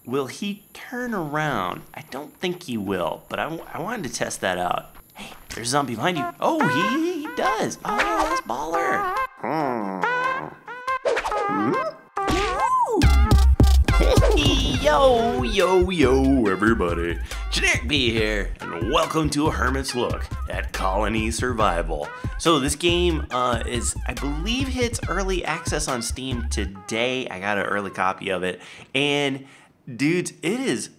will he turn around? I don't think he will, but I wanted to test that out. Hey, there's a zombie behind you. Oh, he does. Oh, that's baller. Yo, everybody. Generikb here, and welcome to a Hermit's look at colony survival. So this game is, I believe, hits early access on Steam today. I got an early copy of it, and dudes, it is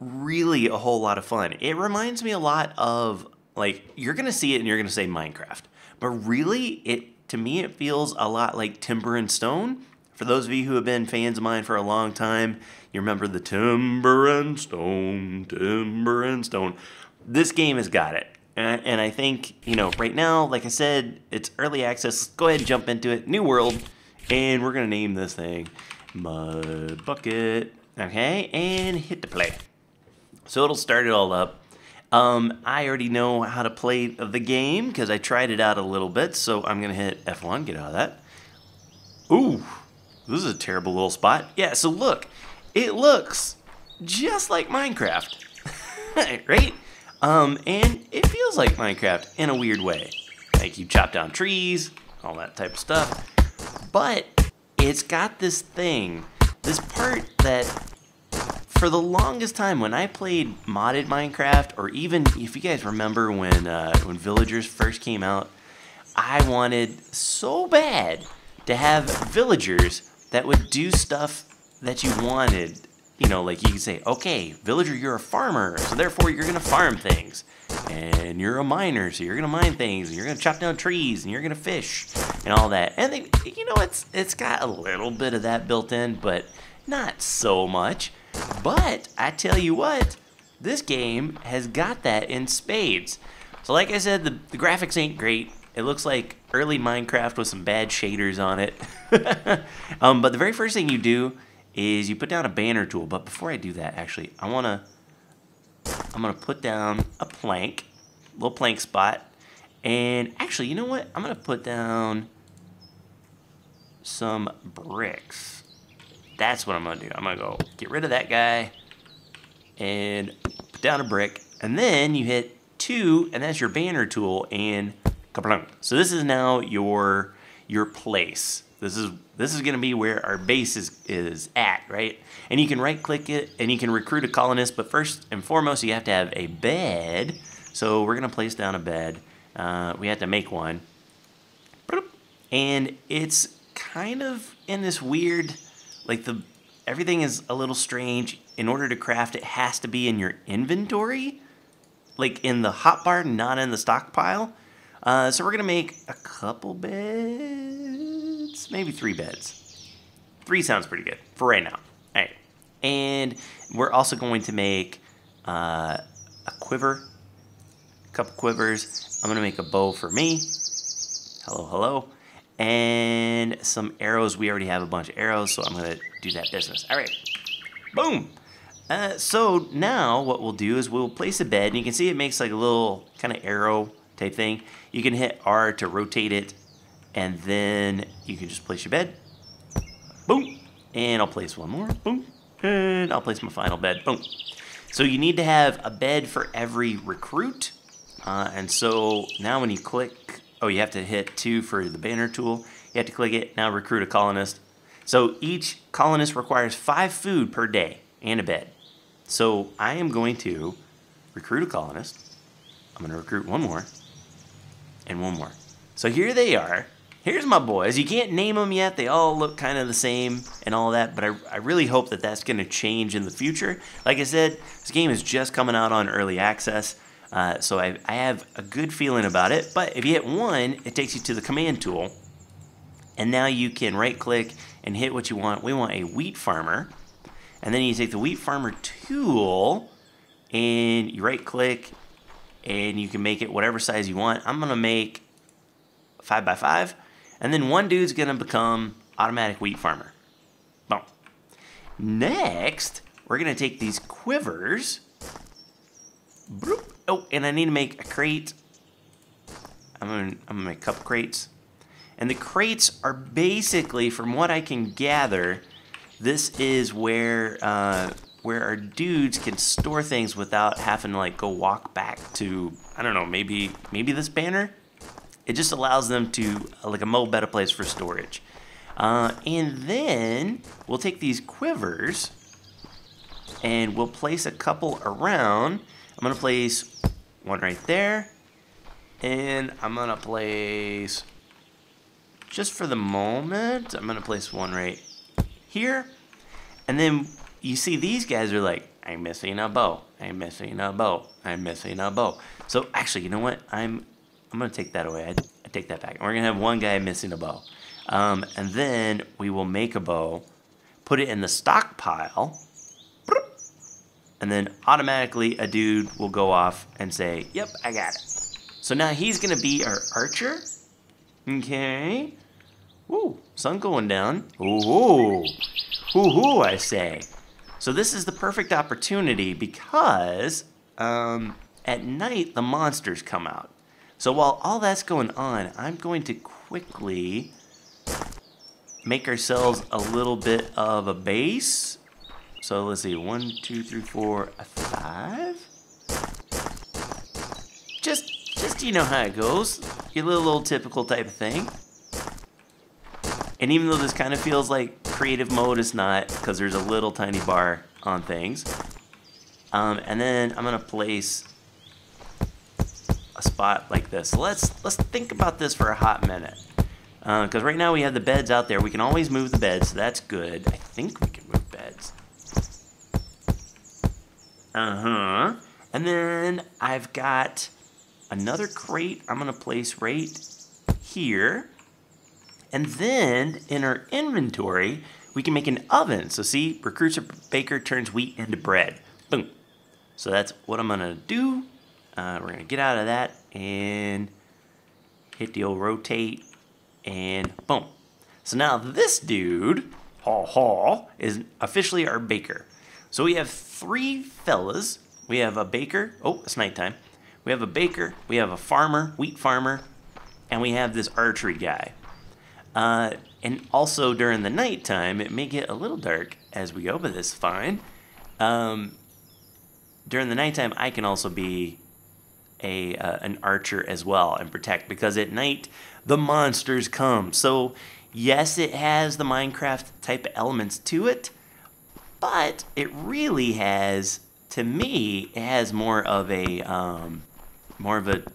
really a whole lot of fun. It reminds me a lot of, like, you're gonna see it and you're gonna say Minecraft, but really, to me, it feels a lot like Timber and Stone. For those of you who have been fans of mine for a long time, you remember the Timber and Stone, Timber and Stone. This game has got it. And I think, right now, like I said, it's early access. Let's go ahead and jump into it. New world. And we're going to name this thing Mud Bucket. Okay, and hit the play. So it'll start it all up. I already know how to play the game because I tried it out a little bit. So I'm going to hit F1, get out of that. Ooh. This is a terrible little spot. Yeah, so look, it looks just like Minecraft, right? And it feels like Minecraft in a weird way. Like you chop down trees, all that type of stuff. But it's got this thing, this part that for the longest time when I played modded Minecraft, or even if you guys remember when villagers first came out, I wanted so bad to have villagers that would do stuff that you wanted. Like you could say, okay, villager, you're a farmer, so therefore you're gonna farm things. And you're a miner, so you're gonna mine things, and you're gonna chop down trees, and you're gonna fish, and all that. And it's got a little bit of that built in, but not so much. But I tell you what, this game has got that in spades. So like I said, the graphics ain't great. It looks like early Minecraft with some bad shaders on it. But the very first thing you do is you put down a banner tool. But before I do that, actually, I'm gonna put down a plank, little plank spot. And actually, you know what? I'm gonna put down some bricks. That's what I'm gonna do. I'm gonna go get rid of that guy and put down a brick. And then you hit 2, and that's your banner tool, and so this is now your place. This is going to be where our base is at, right? And you can right click it and you can recruit a colonist, but first and foremost you have to have a bed. So we're going to place down a bed. We have to make one. And it's kind of in this weird, like everything is a little strange. In order to craft it has to be in your inventory, like in the hotbar, not in the stockpile. So we're going to make a couple beds, maybe 3 beds. 3 sounds pretty good for right now. All right. And we're also going to make a quiver, a couple quivers. I'm going to make a bow for me. Hello. And some arrows. We already have a bunch of arrows, so I'm going to do that business. All right. Boom. So now what we'll do is we'll place a bed. And you can see it makes like a little kind of arrow type thing. You can hit R to rotate it, and then you can just place your bed. Boom. And I'll place one more. Boom. And I'll place my final bed. Boom. So you need to have a bed for every recruit. And so now when you click, you have to hit 2 for the banner tool. You have to click it. Now recruit a colonist. So each colonist requires 5 food per day and a bed. So I am going to recruit a colonist. I'm going to recruit one more. And one more. So here they are. Here's my boys. You can't name them yet. They all look kind of the same and all that, but I really hope that that's going to change in the future. Like I said, this game is just coming out on early access, so I have a good feeling about it. But if you hit 1, it takes you to the command tool, and now you can right-click and hit what you want. We want a wheat farmer, and then you take the wheat farmer tool, and you right-click, and you can make it whatever size you want. I'm going to make 5 by 5. And then one dude's going to become automatic wheat farmer. Boom. Next, we're going to take these quivers. Bloop. Oh, and I need to make a crate. I'm gonna make a couple crates. And the crates are basically, from what I can gather, this is where where our dudes can store things without having to like go walk back to, I don't know, maybe this banner. It just allows them to like a more better place for storage. And then we'll take these quivers and we'll place a couple around. I'm gonna place one right there, and I'm gonna place, just for the moment, I'm gonna place one right here. And then you see these guys are like, I'm missing a bow, I'm missing a bow, I'm missing a bow. So actually, you know what? I'm gonna take that away. I take that back. And we're gonna have one guy missing a bow. And then we will make a bow, put it in the stockpile, and then automatically a dude will go off and say, yep, I got it. So now he's gonna be our archer. Okay. Ooh, sun going down. Ooh, ooh, I say. So this is the perfect opportunity because at night the monsters come out. So while all that's going on, I'm going to quickly make ourselves a little bit of a base. So let's see, 1, 2, 3, 4, 5. Just you know how it goes. Your little typical type of thing. And even though this kind of feels like creative mode, it's not, because there's a little tiny bar on things. And then I'm gonna place a spot like this. So let's think about this for a hot minute. Because right now we have the beds out there. We can always move the beds, so that's good. I think we can move beds. And then I've got another crate I'm gonna place right here. And then in our inventory, we can make an oven. So see, recruits a baker, turns wheat into bread. Boom. So that's what I'm gonna do. We're gonna get out of that and hit the old rotate and boom. So now this dude, is officially our baker. So we have 3 fellas. We have a baker. Oh, it's nighttime. We have a baker. We have a farmer, wheat farmer, and we have this archery guy. And also during the nighttime, it may get a little dark as we go, but that's fine. During the nighttime, I can also be an archer as well and protect, because at night the monsters come. So yes, it has the Minecraft type of elements to it, but it really has, to me, it has more of a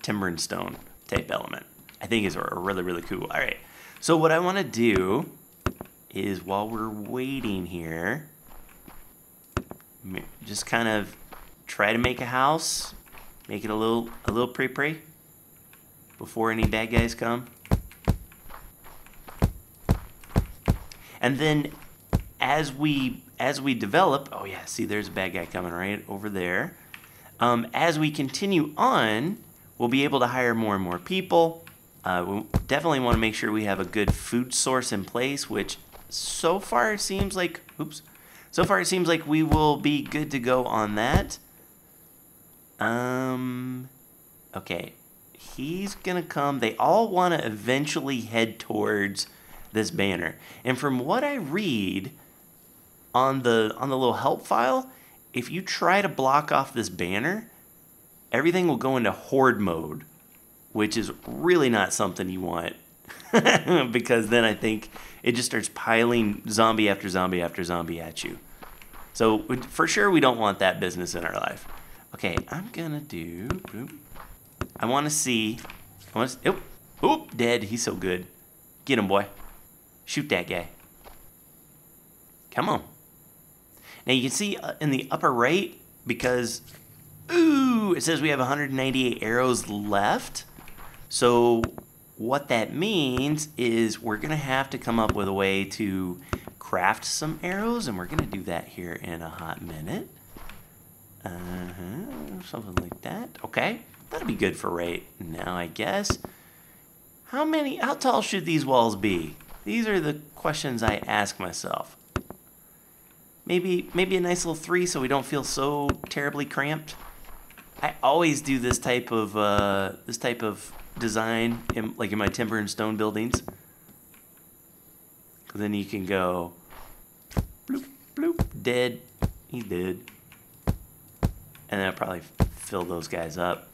timber and stone type element. I think is really, really cool. All right. So what I want to do is, while we're waiting here, just kind of try to make a house, make it a little pretty before any bad guys come. And then as we develop, oh yeah, see there's a bad guy coming right over there. As we continue on, we'll be able to hire more and more people. We definitely want to make sure we have a good food source in place, which so far it seems like, we will be good to go on that. Okay, he's gonna come. They all want to eventually head towards this banner. And from what I read on the little help file, if you try to block off this banner, everything will go into horde mode, which is really not something you want. Because then I think it just starts piling zombie after zombie after zombie at you. So for sure we don't want that business in our life. Okay, I'm gonna do, I want to see, oop, dead, he's so good. Get him, boy. Shoot that guy. Come on. Now you can see in the upper right, because, it says we have 198 arrows left. So what that means is we're going to have to come up with a way to craft some arrows, and we're going to do that here in a hot minute. Something like that. Okay, that'll be good for right now, I guess. How tall should these walls be? These are the questions I ask myself. Maybe a nice little 3 so we don't feel so terribly cramped. I always do this type of design in my timber and stone buildings. Cause then you can go bloop bloop dead, He did. And then I'll probably fill those guys up.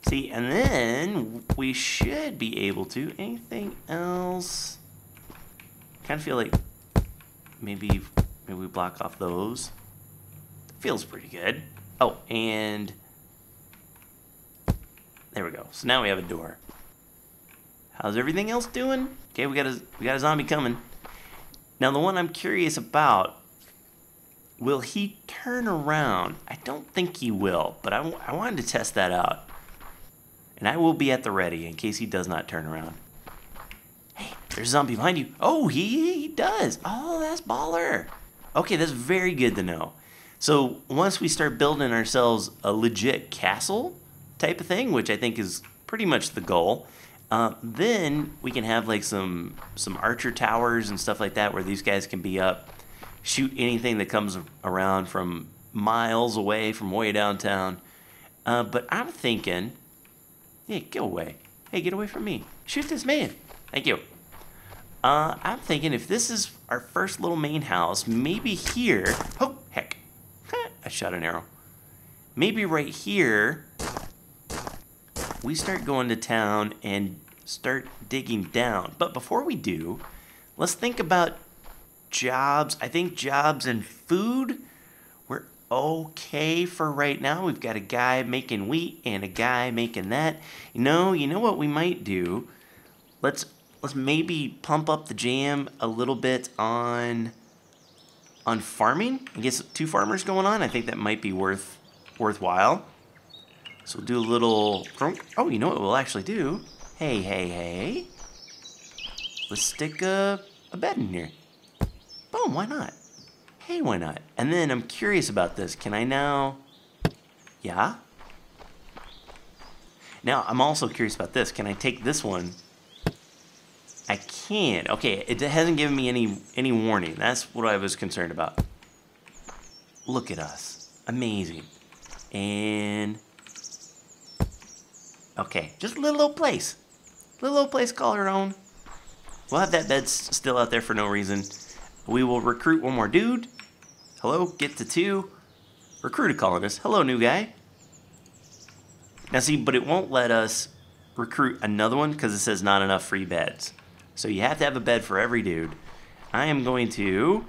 See, and then we should be able to. Anything else? Kind of feel like maybe we block off those. Feels pretty good. Oh, and there we go. So now we have a door. How's everything else doing? Okay, we got a zombie coming. Now the one I'm curious about, will he turn around? I don't think he will, but I wanted to test that out. And I will be at the ready in case he does not turn around. Hey, there's a zombie behind you. Oh, he does. Oh, that's baller. Okay, that's very good to know. So once we start building ourselves a legit castle type of thing, which I think is pretty much the goal, then we can have like some archer towers and stuff like that where these guys can be up, shoot anything that comes around from miles away from way downtown. But I'm thinking, yeah, go away. Hey, get away from me. Shoot this man. Thank you. I'm thinking if this is our first little main house, maybe here. Oh, heck. I shot an arrow. Maybe right here, we start going to town and start digging down. But before we do, let's think about jobs. I think jobs and food, we're okay for right now. We've got a guy making wheat and a guy making that. You know what we might do? Let's maybe pump up the jam a little bit on farming. I guess 2 farmers going on. I think that might be worthwhile. So we'll do a little. Oh, you know what we'll actually do? Hey. Let's stick a bed in here. Boom, why not? Hey, why not? And then I'm curious about this. Can I now... Yeah? Now, I'm also curious about this. Can I take this one? I can't. Okay, it hasn't given me any warning. That's what I was concerned about. Look at us. Amazing. And... Okay, just a little old place. Little old place called our own. We'll have that bed still out there for no reason. We will recruit one more dude. Hello, get to 2. Recruit a colonist. Hello, new guy. Now see, but it won't let us recruit another one because it says not enough free beds. So you have to have a bed for every dude. I am going to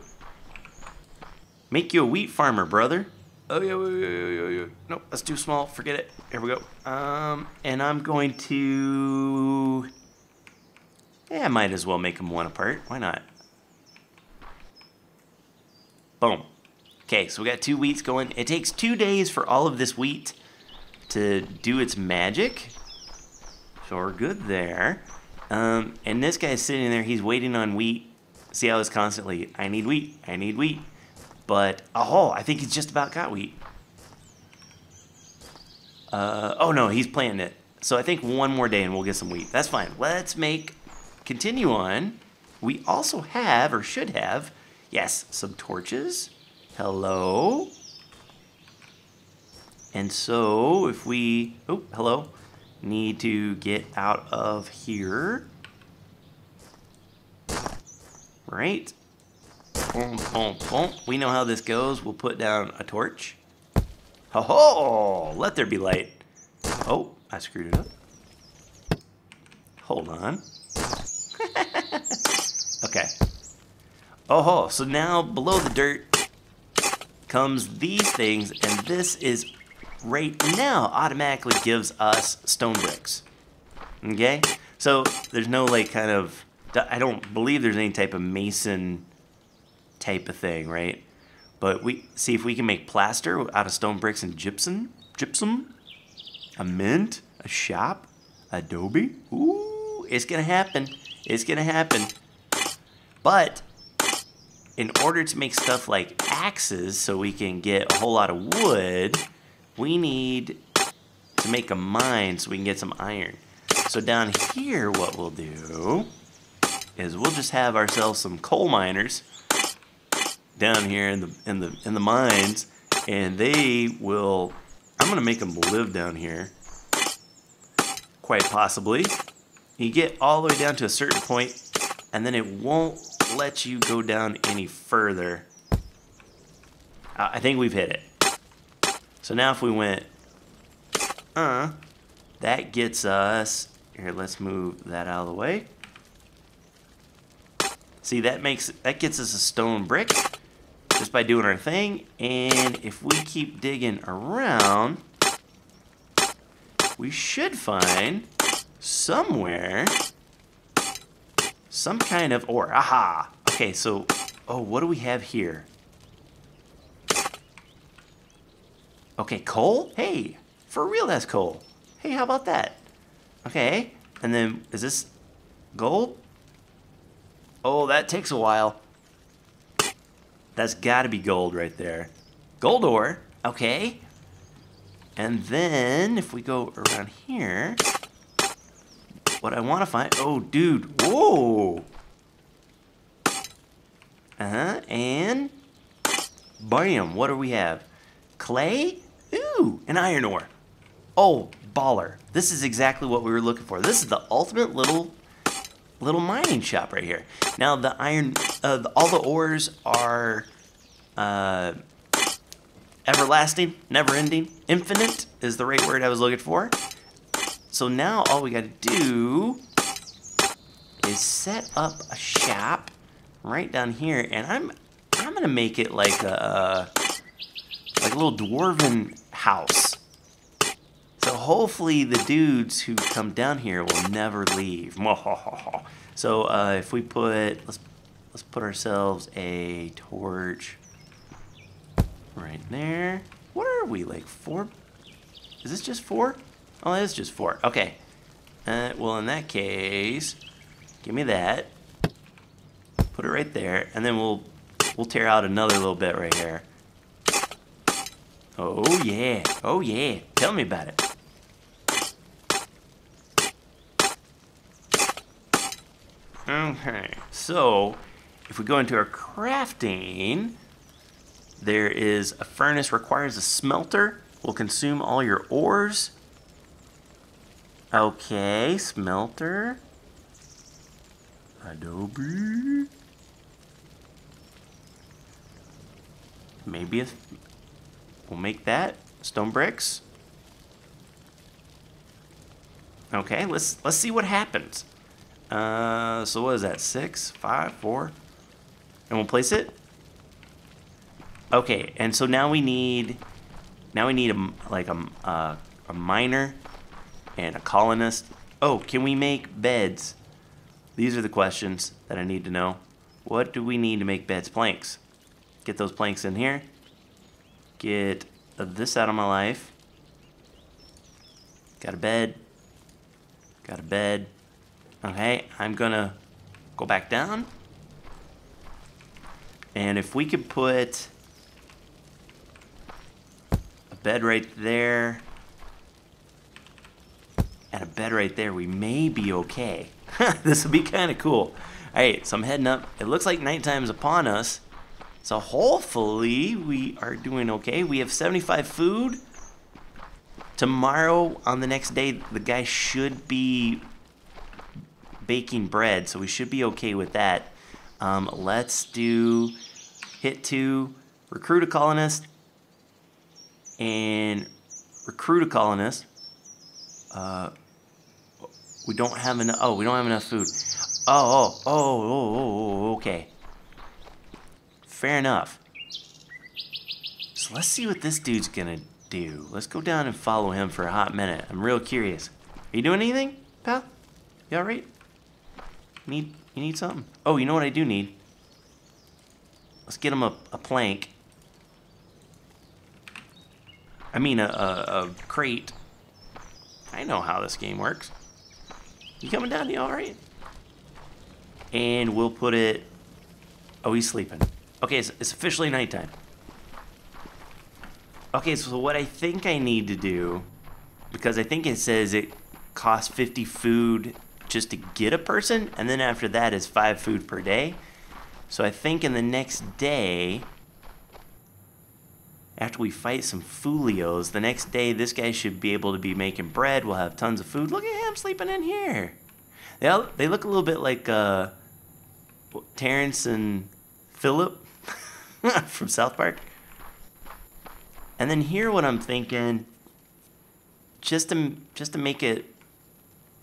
make you a wheat farmer, brother. Oh, yeah. Nope, that's too small. Forget it. Here we go. And I'm going to... Yeah, I might as well make them 1 apart. Why not? Boom. Okay, so we got 2 wheats going. It takes 2 days for all of this wheat to do its magic. So we're good there. And this guy's sitting there. He's waiting on wheat. See how it's constantly, I need wheat. I need wheat. But, oh, I think he's just about got wheat. Oh, no, he's planting it. So I think 1 more day and we'll get some wheat. That's fine. Let's continue on. We also have, or should have, yes, some torches. Hello. And so if we, oh, hello, need to get out of here. Right. Boom, boom, boom. We know how this goes. We'll put down a torch. Ho-ho! Let there be light. Oh, I screwed it up. Hold on. Okay. Oh, so now below the dirt comes these things, and this is right now automatically gives us stone bricks. Okay? So there's no like kind of, I don't believe there's any type of mason type of thing, right? But we see if we can make plaster out of stone bricks and gypsum, a mint, a shop, adobe. Ooh, it's gonna happen. It's gonna happen. But in order to make stuff like axes so we can get a whole lot of wood, we need to make a mine so we can get some iron. So down here what we'll do is we'll just have ourselves some coal miners down here in the mines, and they will, I'm gonna make them live down here, quite possibly. You get all the way down to a certain point, and then it won't let you go down any further. I think we've hit it. So now if we went, that gets us, here, let's move that out of the way. See, that gets us a stone brick just by doing our thing. And if we keep digging around, we should find somewhere some kind of ore. Aha! Okay, so, what do we have here? Okay, coal? Hey, for real, that's coal. Hey, how about that? Okay, and then, is this gold? Oh, that takes a while. That's gotta be gold right there. Gold ore, okay. And then, if we go around here, what I want to find, oh, dude, whoa. And, bam, what do we have? Clay? Ooh, an iron ore. Oh, baller. This is exactly what we were looking for. This is the ultimate little mining shop right here. Now, the iron, all the ores are everlasting, never-ending, infinite is the right word I was looking for. So now all we got to do is set up a shop right down here, and I'm gonna make it like a little dwarven house. So hopefully the dudes who come down here will never leave. So if we let's put ourselves a torch right there. What are we, like 4? Is this just 4? Oh, that is just 4. Okay. Well, in that case, give me that. Put it right there, and then we'll tear out another little bit right here. Oh yeah. Oh yeah. Tell me about it. Okay. So, if we go into our crafting, there is a furnace requires a smelter. Will consume all your ores. Okay, smelter. Adobe. Maybe we'll make that stone bricks. Okay, let's see what happens. So what is that? 6, 5, 4, and we'll place it. Okay, and so now we need a miner and a colonist. Oh, can we make beds? These are the questions that I need to know. What do we need to make beds? Planks. Get those planks in here. Get this out of my life. Got a bed. Got a bed. Okay, I'm gonna go back down. And if we could put a bed right there and a bed right there, we may be okay. This would be kind of cool. Alright, so I'm heading up. It looks like nighttime is upon us. So hopefully we are doing okay. We have 75 food. Tomorrow, on the next day, the guy should be baking bread, so we should be okay with that. Let's do hit 2, recruit a colonist, and recruit a colonist. We don't have enough. Oh, we don't have enough food. Okay. Fair enough. So let's see what this dude's gonna do. Let's go down and follow him for a hot minute. I'm real curious. Are you doing anything, pal? You alright? You need something? Oh, you know what I do need? Let's get him a plank. I mean a crate. I know how this game works. You coming down? You alright? And we'll put it... Oh, he's sleeping. Okay, it's officially nighttime. Okay, so what I think I need to do, because I think it says it costs 50 food just to get a person, and then after that is 5 food per day. So I think in the next day, after we fight some Fulios, the next day this guy should be able to be making bread. We'll have tons of food. Look at him sleeping in here. They look a little bit like Terrence and Philip from South Park. And then here what I'm thinking, just to make it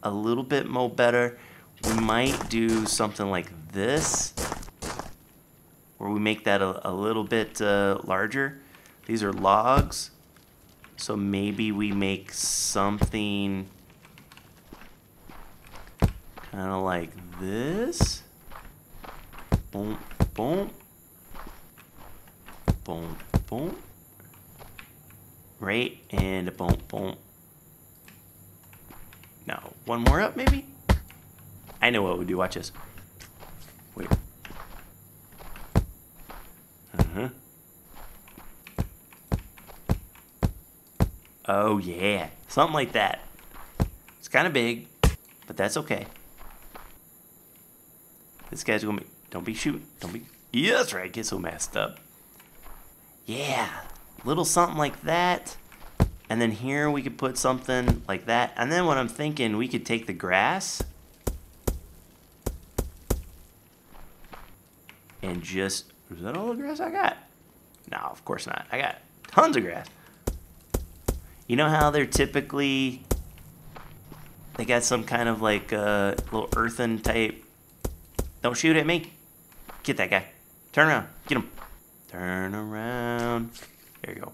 a little bit more better, we might do something like this, where we make that a little bit larger. These are logs, so maybe we make something kind of like this. Boom, boom, boom, boom. Right, and a boom, boom. Now, one more up, maybe? I know what we do. Watch this. Wait. Uh-huh. Oh, yeah. Something like that. It's kind of big, but that's okay. This guy's going to be... Don't be shooting. Don't be... Yeah, that's right. Get so messed up. Yeah. Little something like that. And then here we could put something like that. And then what I'm thinking, we could take the grass and just... Is that all the grass I got? No, of course not. I got tons of grass. You know how they're typically... They got some kind of like little earthen type... Don't shoot at me. Get that guy. Turn around. Get him. Turn around. There you go.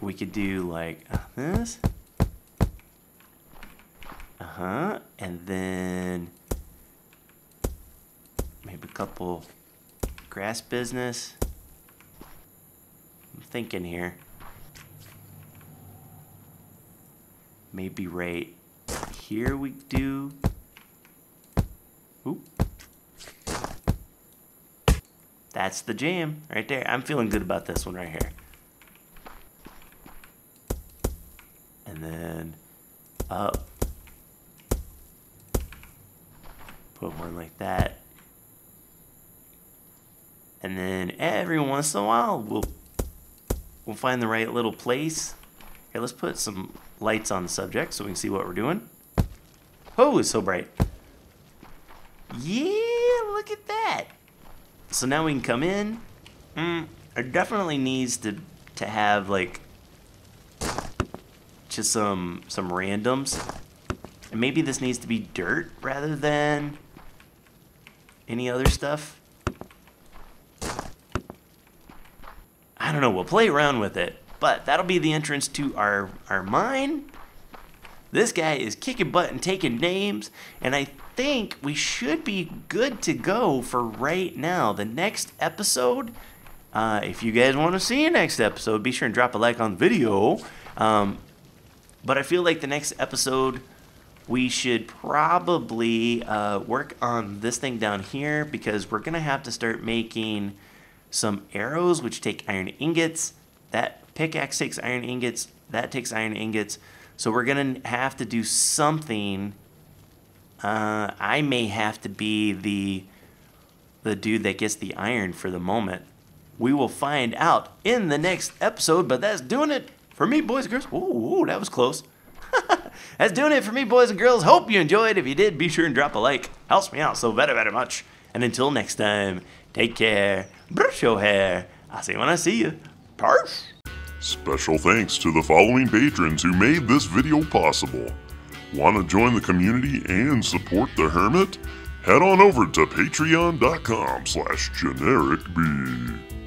We could do like this. Uh-huh. And then maybe a couple grass business. I'm thinking here. Maybe right here we do. Oop. That's the jam right there. I'm feeling good about this one right here. And then up. Put one like that. And then every once in a while we'll find the right little place. Here, let's put some lights on the subject so we can see what we're doing. Oh, it's so bright. Yeah, look at that. So now we can come in. It definitely needs to have like just some randoms. And maybe this needs to be dirt rather than any other stuff. I don't know, we'll play around with it. But that'll be the entrance to our mine. This guy is kicking butt and taking names, and I think we should be good to go for right now. The next episode, if you guys want to see a next episode, be sure and drop a like on the video. But I feel like the next episode, we should probably work on this thing down here, because we're going to have to start making some arrows, which take iron ingots. That pickaxe takes iron ingots. That takes iron ingots. So we're going to have to do something. I may have to be the dude that gets the iron for the moment. We will find out in the next episode, but that's doing it for me, boys and girls. Ooh, that was close. That's doing it for me, boys and girls. Hope you enjoyed. If you did, be sure and drop a like. Helps me out so very, very much. And until next time, take care. Brush your hair. I'll see you when I see you. Peace. Special thanks to the following patrons who made this video possible. Want to join the community and support the Hermit? Head on over to patreon.com/Generikb.